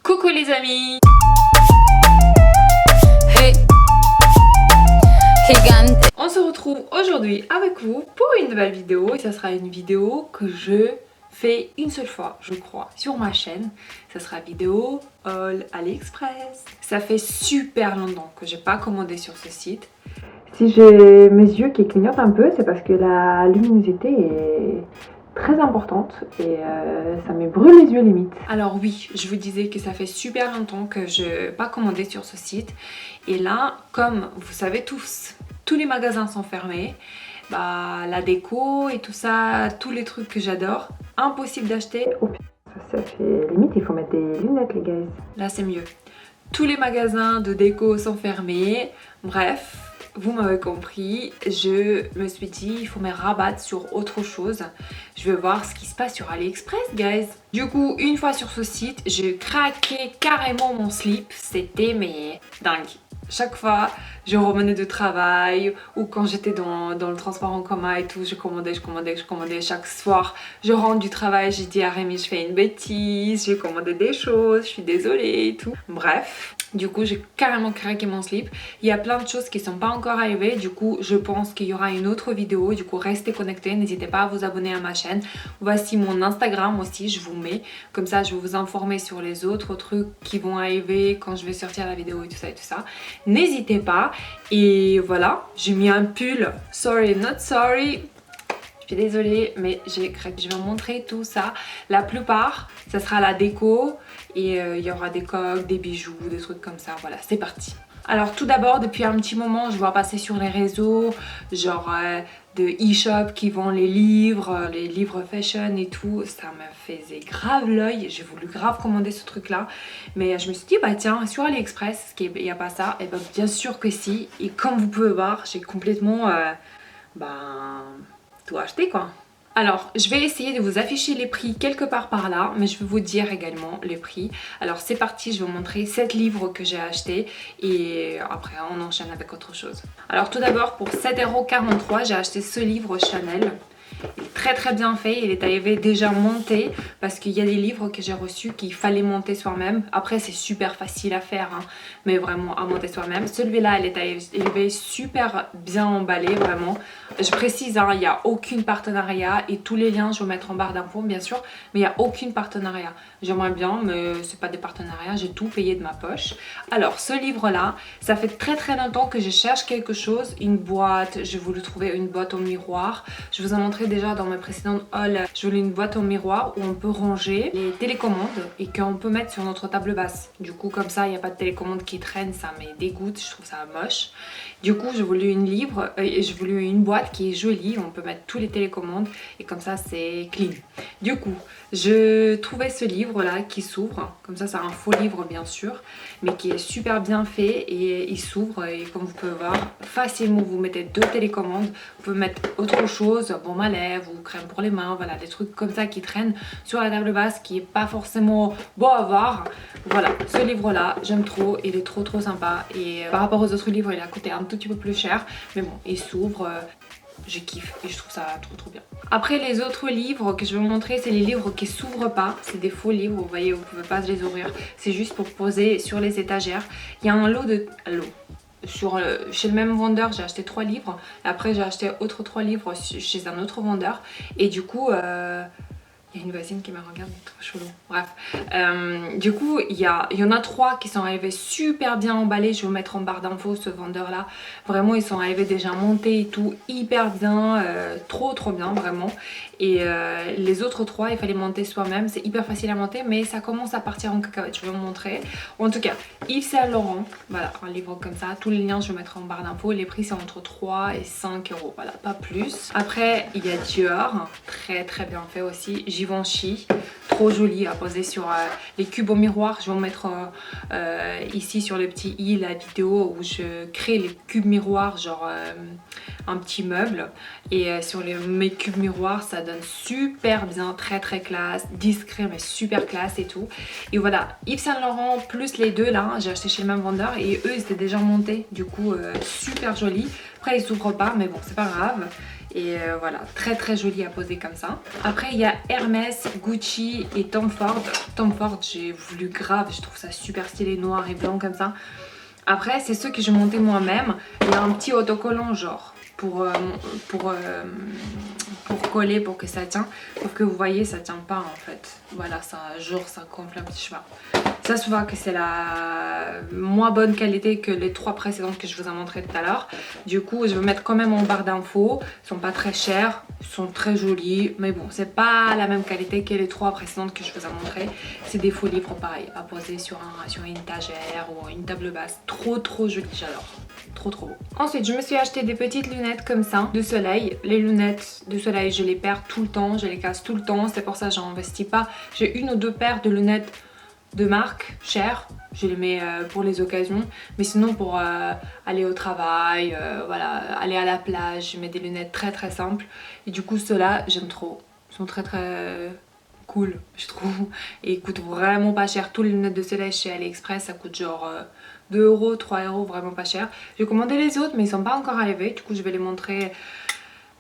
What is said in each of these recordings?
Coucou les amis. Hey, gigante. On se retrouve aujourd'hui avec vous pour une nouvelle vidéo. Et ça sera une vidéo que je fais une seule fois, je crois, sur ma chaîne. Ça sera vidéo haul AliExpress. Ça fait super longtemps que j'ai pas commandé sur ce site. Si j'ai mes yeux qui clignotent un peu, c'est parce que la luminosité est très importante et ça me brûle les yeux limite. Alors oui, je vous disais que ça fait super longtemps que je n'ai pas commandé sur ce site. Et là, comme vous savez tous les magasins sont fermés. Bah, la déco et tout ça, tous les trucs que j'adore, impossible d'acheter. Oh putain, ça fait limite, il faut mettre des lunettes les gars. Là c'est mieux. Tous les magasins de déco sont fermés. Bref, vous m'avez compris, je me suis dit il faut me rabattre sur autre chose. Je vais voir ce qui se passe sur AliExpress guys. Du coup, une fois sur ce site, j'ai craqué carrément mon slip. C'était mais dingue. Chaque fois, je revenais de travail ou quand j'étais dans le transport en commun et tout, je commandais. Chaque soir, je rentre du travail, j'ai dit à Rémi, je fais une bêtise, j'ai commandé des choses, je suis désolée et tout. Bref, du coup, j'ai carrément craqué mon slip. Il y a plein de choses qui ne sont pas encore arrivées. Du coup, je pense qu'il y aura une autre vidéo. Du coup, restez connectés. N'hésitez pas à vous abonner à ma chaîne. Voici mon Instagram aussi, je vous mets. Comme ça, je vais vous informer sur les autres trucs qui vont arriver quand je vais sortir la vidéo et tout ça. N'hésitez pas. Et voilà, j'ai mis un pull. Sorry, not sorry. Je suis désolée, mais j'ai craqué. Je vais vous montrer tout ça. La plupart, ça sera la déco. Et il y aura des coques, des bijoux, des trucs comme ça. Voilà, c'est parti. Alors tout d'abord, depuis un petit moment, je vois passer sur les réseaux, genre de e-shop qui vendent les livres fashion et tout. Ça me faisait grave l'œil. J'ai voulu grave commander ce truc-là. Mais je me suis dit, bah tiens, sur AliExpress, il n'y a pas ça. Et bah bien sûr que si. Et comme vous pouvez voir, j'ai complètement tout acheté quoi. Alors, je vais essayer de vous afficher les prix quelque part par là, mais je vais vous dire également les prix. Alors, c'est parti, je vais vous montrer 7 livres que j'ai achetés et après, on enchaîne avec autre chose. Alors, tout d'abord, pour 7,43 €, j'ai acheté ce livre Chanel. Il est très bien fait, il est arrivé déjà monté parce qu'il y a des livres que j'ai reçus qu'il fallait monter soi-même. Après c'est super facile à faire hein, mais vraiment à monter soi-même. Celui-là il est arrivé super bien emballé vraiment. Je précise hein, il n'y a aucun partenariat et tous les liens je vais mettre en barre d'infos bien sûr, mais il n'y a aucun partenariat. J'aimerais bien mais c'est pas des partenariats, j'ai tout payé de ma poche. Alors ce livre là, ça fait très longtemps que je cherche quelque chose, une boîte, j'ai voulu trouver une boîte au miroir. Je vous ai montré déjà dans mes précédentes hauls, je voulais une boîte au miroir où on peut ranger les télécommandes et qu'on peut mettre sur notre table basse. Du coup comme ça il n'y a pas de télécommande qui traîne, ça me dégoûte, je trouve ça moche. Du coup j'ai voulu j'ai voulu une boîte qui est jolie, où on peut mettre tous les télécommandes et comme ça c'est clean. Du coup je trouvais ce livre là qui s'ouvre, comme ça c'est un faux livre bien sûr, mais qui est super bien fait et il s'ouvre et comme vous pouvez voir facilement vous mettez 2 télécommandes, vous pouvez mettre autre chose, baume à lèvres ou crème pour les mains, voilà des trucs comme ça qui traînent sur la table basse qui est pas forcément beau à voir. Voilà, ce livre là j'aime trop, il est trop sympa et par rapport aux autres livres il a coûté un tout petit peu plus cher, mais bon il s'ouvre. Je kiffe et je trouve ça trop bien. Après les autres livres que je vais vous montrer, c'est les livres qui s'ouvrent pas. C'est des faux livres, vous voyez, vous pouvez pas les ouvrir. C'est juste pour poser sur les étagères. Il y a un lot de... chez le même vendeur, j'ai acheté 3 livres. Après j'ai acheté autres 3 livres chez un autre vendeur. Et du coup... il y a une voisine qui me regarde, trop chelou. Bref. Du coup, il y en a 3 qui sont arrivés super bien emballés. Je vais vous mettre en barre d'infos ce vendeur là. Vraiment, ils sont arrivés déjà montés et tout. Hyper bien. Trop bien, vraiment. Et les autres 3, il fallait monter soi-même. C'est hyper facile à monter, mais ça commence à partir en cacahuète. Je vais vous montrer. En tout cas, Yves Saint Laurent. Voilà, un livre comme ça. Tous les liens, je vais mettre en barre d'infos. Les prix, c'est entre 3 et 5 €. Voilà, pas plus. Après, il y a Dior. Très bien fait aussi. Givenchy, trop joli à poser sur les cubes au miroir. Je vais vous mettre ici sur le petit i la vidéo où je crée les cubes miroirs, genre un petit meuble. Et sur mes cubes miroirs, ça donne super bien, très classe, discret mais super classe et tout. Et voilà, Yves Saint Laurent plus les 2 là, j'ai acheté chez le même vendeur et eux ils étaient déjà montés. Du coup super joli. Après ils s'ouvrent pas mais bon c'est pas grave. Et voilà, très très joli à poser comme ça. Après il y a Hermès, Gucci et Tom Ford. Tom Ford j'ai voulu grave, je trouve ça super stylé, noir et blanc comme ça. Après c'est ceux que j'ai monté moi-même. Il y a un petit autocollant genre pour coller pour que ça tient. Sauf que vous voyez ça tient pas en fait. Voilà, ça genre ça gonfle un petit chemin. Ça se voit que c'est la moins bonne qualité que les 3 précédentes que je vous ai montré tout à l'heure. Du coup je vais mettre quand même en barre d'infos. Ils sont pas très chers, ils sont très jolis. Mais bon, c'est pas la même qualité que les 3 précédentes que je vous ai montré. C'est des faux livres pareil à poser sur une étagère ou une table basse. Trop joli, j'adore. Trop beau. Ensuite je me suis acheté des petites lunettes comme ça de soleil. Les lunettes de soleil je les perds tout le temps, je les casse tout le temps. C'est pour ça que j'en investis pas. J'ai 1 ou 2 paires de lunettes de marque chères, je les mets pour les occasions, mais sinon pour aller au travail, voilà, aller à la plage, je mets des lunettes très simples. Et du coup ceux-là j'aime trop, ils sont très cool je trouve, et ils coûtent vraiment pas cher. Tous les lunettes de soleil chez AliExpress ça coûte genre 2 €, 3 €, vraiment pas cher. J'ai commandé les autres mais ils sont pas encore arrivés, du coup je vais les montrer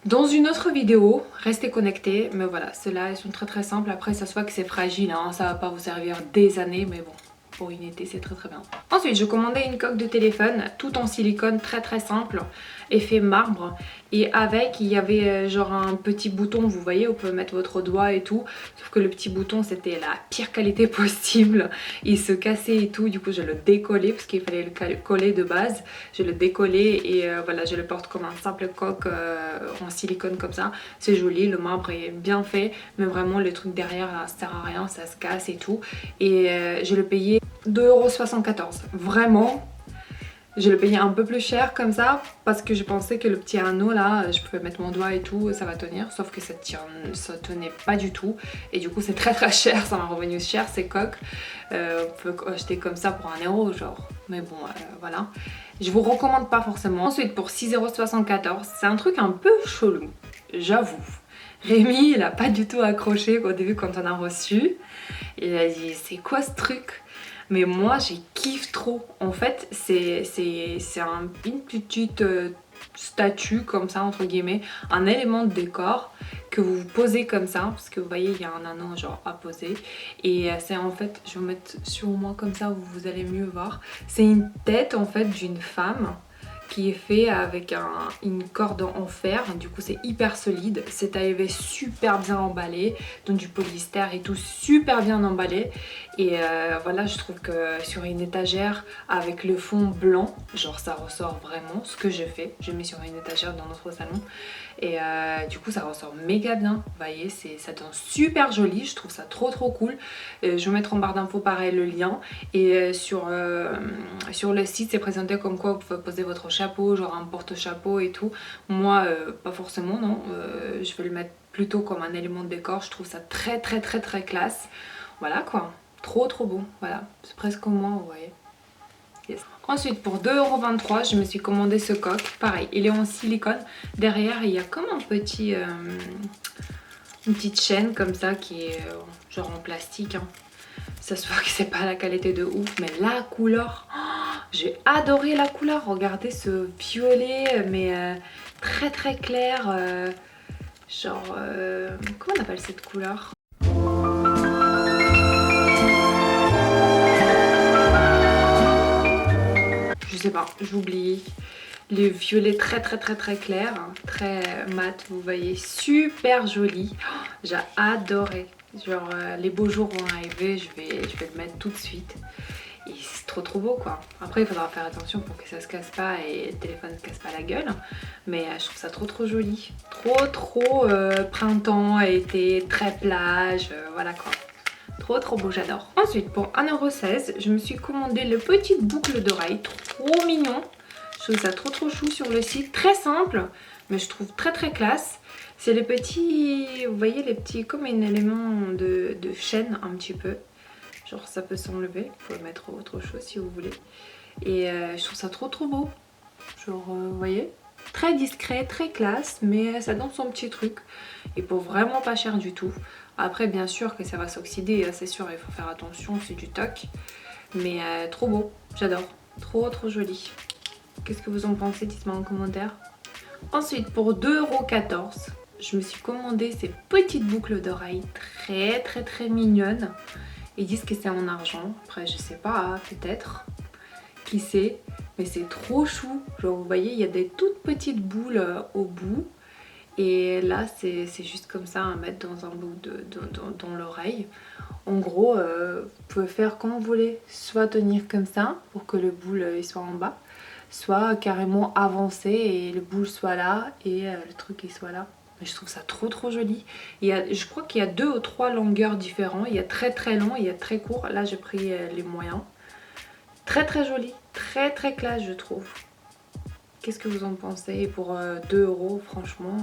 dans une autre vidéo. Restez connectés, mais voilà, ceux-là ils sont très simples. Après ça se voit que c'est fragile, hein, ça va pas vous servir des années, mais bon, pour une été c'est très bien. Ensuite j'ai commandé une coque de téléphone tout en silicone, très simple, effet marbre, et avec il y avait genre un petit bouton, vous voyez, on peut mettre votre doigt et tout, sauf que le petit bouton c'était la pire qualité possible, il se cassait et tout. Du coup je le décollais parce qu'il fallait le coller de base, je le décollais et voilà, je le porte comme un simple coque en silicone comme ça. C'est joli, le marbre est bien fait, mais vraiment le truc derrière ça sert à rien, ça se casse et tout. Et je le payais 2,74 €. Vraiment je le payais un peu plus cher comme ça parce que je pensais que le petit anneau là, je pouvais mettre mon doigt et tout, ça va tenir, sauf que ça tenait pas du tout. Et du coup c'est très cher, ça m'a revenu cher ces coques. On peut acheter comme ça pour 1 € genre, mais bon voilà. Je vous recommande pas forcément. Ensuite pour 6,74 €, c'est un truc un peu chelou, j'avoue. Rémi il a pas du tout accroché au début quand on a reçu. Il a dit c'est quoi ce truc? Mais moi j'ai kiffe trop. En fait c'est une petite statue comme ça entre guillemets, un élément de décor que vous posez comme ça, parce que vous voyez il y a un anneau genre à poser, et c'est en fait, je vais vous mettre sur moi comme ça vous allez mieux voir, c'est une tête en fait d'une femme qui est fait avec une corde en fer. Du coup c'est hyper solide, c'est arrivé super bien emballé, donc du polyester et tout super bien emballé. Et voilà, je trouve que sur une étagère avec le fond blanc, genre ça ressort vraiment. Ce que j'ai fait, j'ai mis sur une étagère dans notre salon, et du coup ça ressort méga bien. Vous voyez, ça donne super joli, je trouve ça trop cool. Je vais mettre en barre d'infos pareil le lien. Et sur le site c'est présenté comme quoi vous pouvez poser votre chapeau, genre un porte-chapeau et tout. Moi pas forcément, non, je vais le mettre plutôt comme un élément de décor. Je trouve ça très classe. Voilà quoi, trop beau, voilà, c'est presque comme moi, vous voyez. Yes. Ensuite pour 2,23 € je me suis commandé ce coq, pareil, il est en silicone. Derrière il y a comme un petit une petite chaîne comme ça qui est genre en plastique, hein. Ça se voit que c'est pas la qualité de ouf, mais la couleur, oh, j'ai adoré la couleur. Regardez ce violet mais très clair, genre comment on appelle cette couleur? Je sais pas, j'oublie. Le violet très clair, hein, très mat, vous voyez, super joli. Oh, j'ai adoré. Genre les beaux jours vont arriver, je vais le mettre tout de suite. Et c'est trop beau quoi. Après il faudra faire attention pour que ça se casse pas et le téléphone se casse pas la gueule. Mais je trouve ça trop joli. Trop printemps, été, très plage, voilà quoi. Trop beau, j'adore. Ensuite pour 1,16 €, je me suis commandé le petit boucle d'oreille, trop mignon. Je trouve ça trop chou sur le site, très simple, mais je trouve très classe. C'est les petits, vous voyez les petits, comme un élément de chaîne un petit peu. Genre ça peut s'enlever, vous pouvez mettre autre chose si vous voulez. Et je trouve ça trop beau. Genre vous voyez, très discret, très classe, mais ça donne son petit truc. Et pour vraiment pas cher du tout. Après bien sûr que ça va s'oxyder, c'est sûr, il faut faire attention, c'est du toc. Mais trop beau, j'adore, trop joli. Qu'est-ce que vous en pensez? Dites-moi en commentaire. Ensuite pour 2,14 €, je me suis commandé ces petites boucles d'oreilles très mignonnes. Ils disent que c'est en argent, après je sais pas, peut-être, qui sait, mais c'est trop chou. Genre vous voyez, il y a des toutes petites boules au bout. Et là c'est juste comme ça à mettre dans un bout dans l'oreille. En gros, vous pouvez faire comme vous voulez, soit tenir comme ça pour que le boule il soit en bas, soit carrément avancer et le boule soit là et le truc il soit là. Je trouve ça trop joli. Je crois qu'il y a 2 ou 3 longueurs différentes. Il y a très long, il y a très court. Là j'ai pris les moyens. Très joli, très classe je trouve. Qu'est-ce que vous en pensez? Pour 2 €, franchement,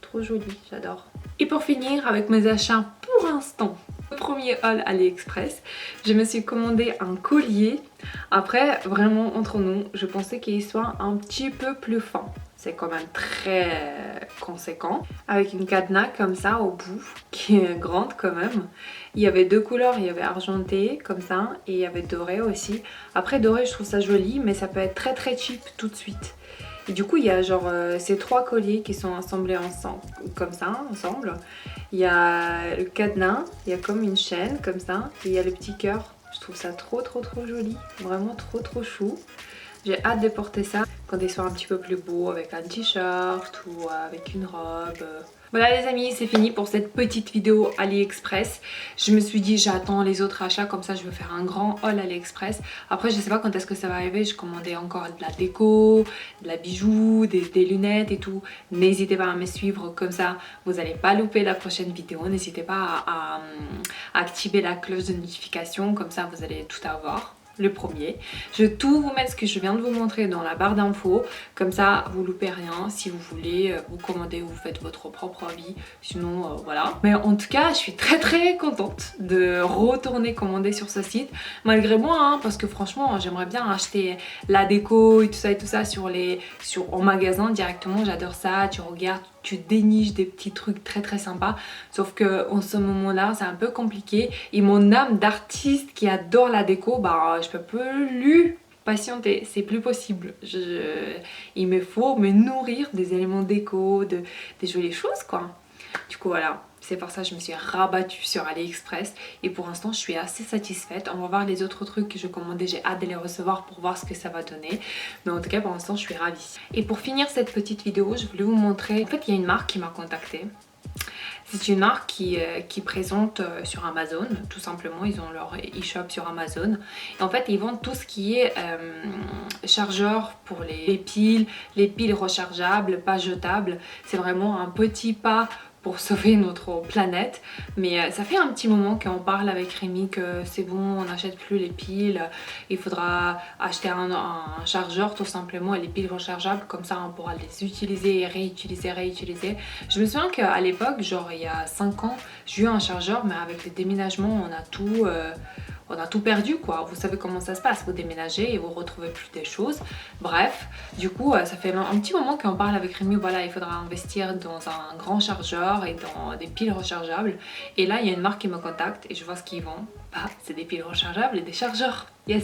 trop joli, j'adore. Et pour finir avec mes achats pour l'instant, le premier haul AliExpress, je me suis commandé un collier. Après, vraiment entre nous, je pensais qu'il soit un petit peu plus fin. C'est quand même très conséquent. Avec une cadenas comme ça au bout, qui est grande quand même. Il y avait 2 couleurs, il y avait argenté comme ça et il y avait doré aussi. Après doré je trouve ça joli mais ça peut être très cheap tout de suite. Et du coup il y a genre ces 3 colliers qui sont assemblés ensemble, comme ça, ensemble. Il y a le cadenas, il y a comme une chaîne comme ça et il y a le petit cœur. Je trouve ça trop joli, vraiment trop chou. J'ai hâte de porter ça quand il soit un petit peu plus beau avec un t-shirt ou avec une robe. Voilà les amis, c'est fini pour cette petite vidéo AliExpress. Je me suis dit j'attends les autres achats, comme ça je vais faire un grand haul AliExpress. Après je sais pas quand est-ce que ça va arriver, je commandais encore de la déco, de la bijou, des lunettes et tout. N'hésitez pas à me suivre, comme ça vous n'allez pas louper la prochaine vidéo. N'hésitez pas à activer la cloche de notification, comme ça vous allez tout avoir. Le premier. Je vais tout vous mettre ce que je viens de vous montrer dans la barre d'infos. Comme ça, vous loupez rien. Si vous voulez, vous commandez ou vous faites votre propre avis. Sinon, voilà. Mais en tout cas, je suis très contente de retourner commander sur ce site. Malgré moi, hein, parce que franchement, j'aimerais bien acheter la déco et tout ça en magasin directement. J'adore ça. Tu regardes, tu déniches des petits trucs très sympas. Sauf que en ce moment-là, c'est un peu compliqué. Et mon âme d'artiste qui adore la déco, bah je peux plus patienter, c'est plus possible. Il me faut me nourrir des éléments déco, des jolies choses quoi. Du coup voilà, c'est pour ça que je me suis rabattue sur AliExpress et pour l'instant je suis assez satisfaite. On va voir les autres trucs que je commandais, j'ai hâte de les recevoir pour voir ce que ça va donner. Mais en tout cas pour l'instant je suis ravie. Et pour finir cette petite vidéo, je voulais vous montrer, en fait il y a une marque qui m'a contactée. C'est une marque qui présente sur Amazon, tout simplement, ils ont leur e-shop sur Amazon. Et en fait, ils vendent tout ce qui est chargeur pour les piles rechargeables, pas jetables. C'est vraiment un petit pas pour sauver notre planète. Mais ça fait un petit moment qu'on parle avec Rémi que c'est bon, on n'achète plus les piles. Il faudra acheter un chargeur tout simplement et les piles rechargeables. Comme ça, on pourra les utiliser et réutiliser. Je me souviens qu'à l'époque, genre il y a 5 ans, j'ai eu un chargeur, mais avec les déménagements, on a tout perdu quoi. Vous savez comment ça se passe, vous déménagez et vous retrouvez plus des choses. Bref, du coup ça fait un petit moment qu'on parle avec Rémi, voilà il faudra investir dans un grand chargeur et dans des piles rechargeables. Et là il y a une marque qui me contacte et je vois ce qu'ils vendent. Bah c'est des piles rechargeables et des chargeurs. Yes.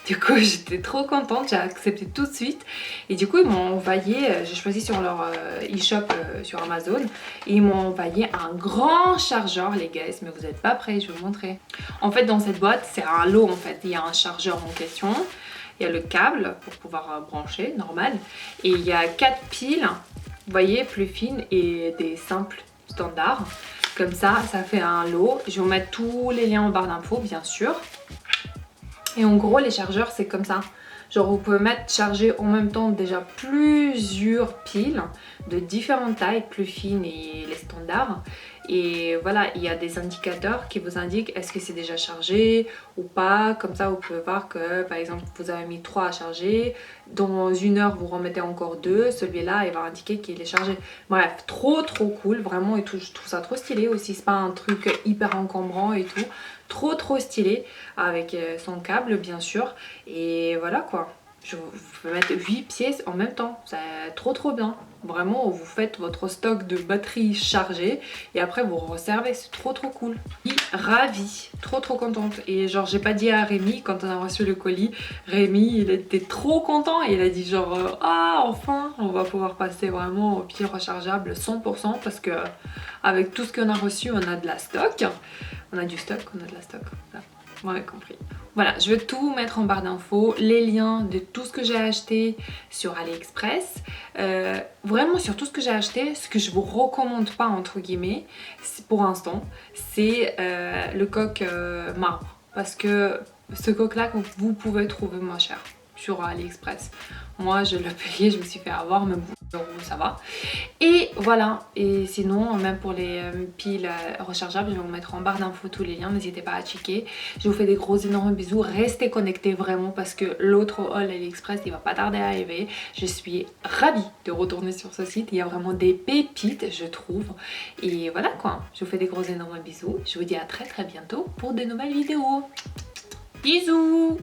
Du coup j'étais trop contente, j'ai accepté tout de suite. Et du coup ils m'ont envoyé, j'ai choisi sur leur e-shop sur Amazon. Et ils m'ont envoyé un grand chargeur les gars, mais vous n'êtes pas prêts, je vais vous montrer. En fait dans cette boîte c'est un lot en fait, il y a un chargeur en question. Il y a le câble pour pouvoir brancher, normal. Et il y a 4 piles, vous voyez, plus fines et des simples standards. Comme ça, ça fait un lot. Je vais vous mettre tous les liens en barre d'infos, bien sûr. Et en gros, les chargeurs, c'est comme ça. Genre, vous pouvez charger en même temps déjà plusieurs piles de différentes tailles, plus fines et les standards. Et voilà, il y a des indicateurs qui vous indiquent est-ce que c'est déjà chargé ou pas. Comme ça, vous pouvez voir que, par exemple, vous avez mis 3 à charger. Dans 1 heure, vous remettez encore 2. Celui-là, il va indiquer qu'il est chargé. Bref, trop cool, vraiment. Et tout, je trouve ça trop stylé aussi. C'est pas un truc hyper encombrant et tout. Trop stylé avec son câble, bien sûr. Et voilà quoi. Vous pouvez mettre 8 pièces en même temps, c'est trop bien. Vraiment, vous faites votre stock de batterie chargé et après vous resservez, c'est trop cool. Je suis ravie, trop contente. Et genre j'ai pas dit à Rémi quand on a reçu le colis, Rémi il était trop content et il a dit genre ah enfin on va pouvoir passer vraiment aux piles rechargeables 100% parce que avec tout ce qu'on a reçu on a de la stock. On a du stock, on a de la stock. Voilà. Vous m'avez compris. Voilà, je vais tout mettre en barre d'infos, les liens de tout ce que j'ai acheté sur AliExpress. Vraiment sur tout ce que j'ai acheté, ce que je vous recommande pas entre guillemets, pour l'instant, c'est le coq marbre. Parce que ce coq là, vous pouvez trouver moins cher sur AliExpress. Moi je l'ai payé, je me suis fait avoir, mais bon, ça va. Et voilà, et sinon même pour les piles rechargeables, je vais vous mettre en barre d'infos tous les liens, n'hésitez pas à checker. Je vous fais des gros énormes bisous, restez connectés vraiment parce que l'autre haul AliExpress il va pas tarder à arriver. Je suis ravie de retourner sur ce site, il y a vraiment des pépites je trouve. Et voilà quoi, je vous fais des gros énormes bisous, je vous dis à très bientôt pour de nouvelles vidéos. Bisous.